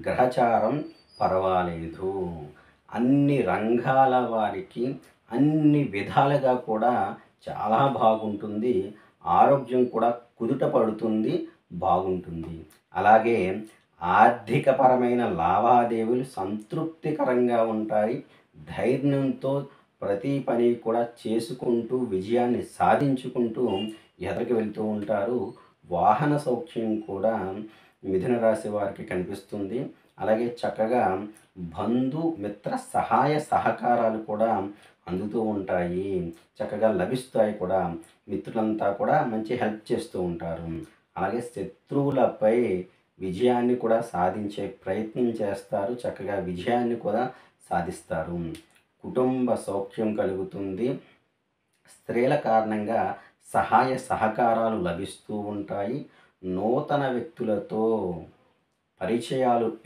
గ్రహచారం పర్వాలేదు. అన్ని రంగాల వారికి అన్ని విధాలుగా కూడా చాలా బాగుంటుంది. ఆరోగ్యం కూడా కుదుట పడుతుంది, బాగుంటుంది. అలాగే ఆర్థికపరమైన లావాదేవీలు సంతృప్తికరంగా ఉంటాయి. ధైర్యంతో ప్రతి పని కూడా చేసుకుంటూ విజయాన్ని సాధించుకుంటూ ఎదరికి వెళ్తూ ఉంటారు. వాహన సౌఖ్యం కూడా మిథున రాశి వారికి కనిపిస్తుంది. అలాగే చక్కగా బంధు మిత్ర సహాయ సహకారాలు కూడా అందుతూ ఉంటాయి. చక్కగా లభిస్తాయి కూడా. మిత్రులంతా కూడా మంచి హెల్ప్ చేస్తూ ఉంటారు. అలాగే శత్రువులపై విజయాన్ని కూడా సాధించే ప్రయత్నం చేస్తారు. చక్కగా విజయాన్ని కూడా సాధిస్తారు. కుటుంబ సౌఖ్యం కలుగుతుంది. స్త్రీల కారణంగా సహాయ సహకారాలు లభిస్తూ ఉంటాయి. నూతన వ్యక్తులతో పరిచయాలు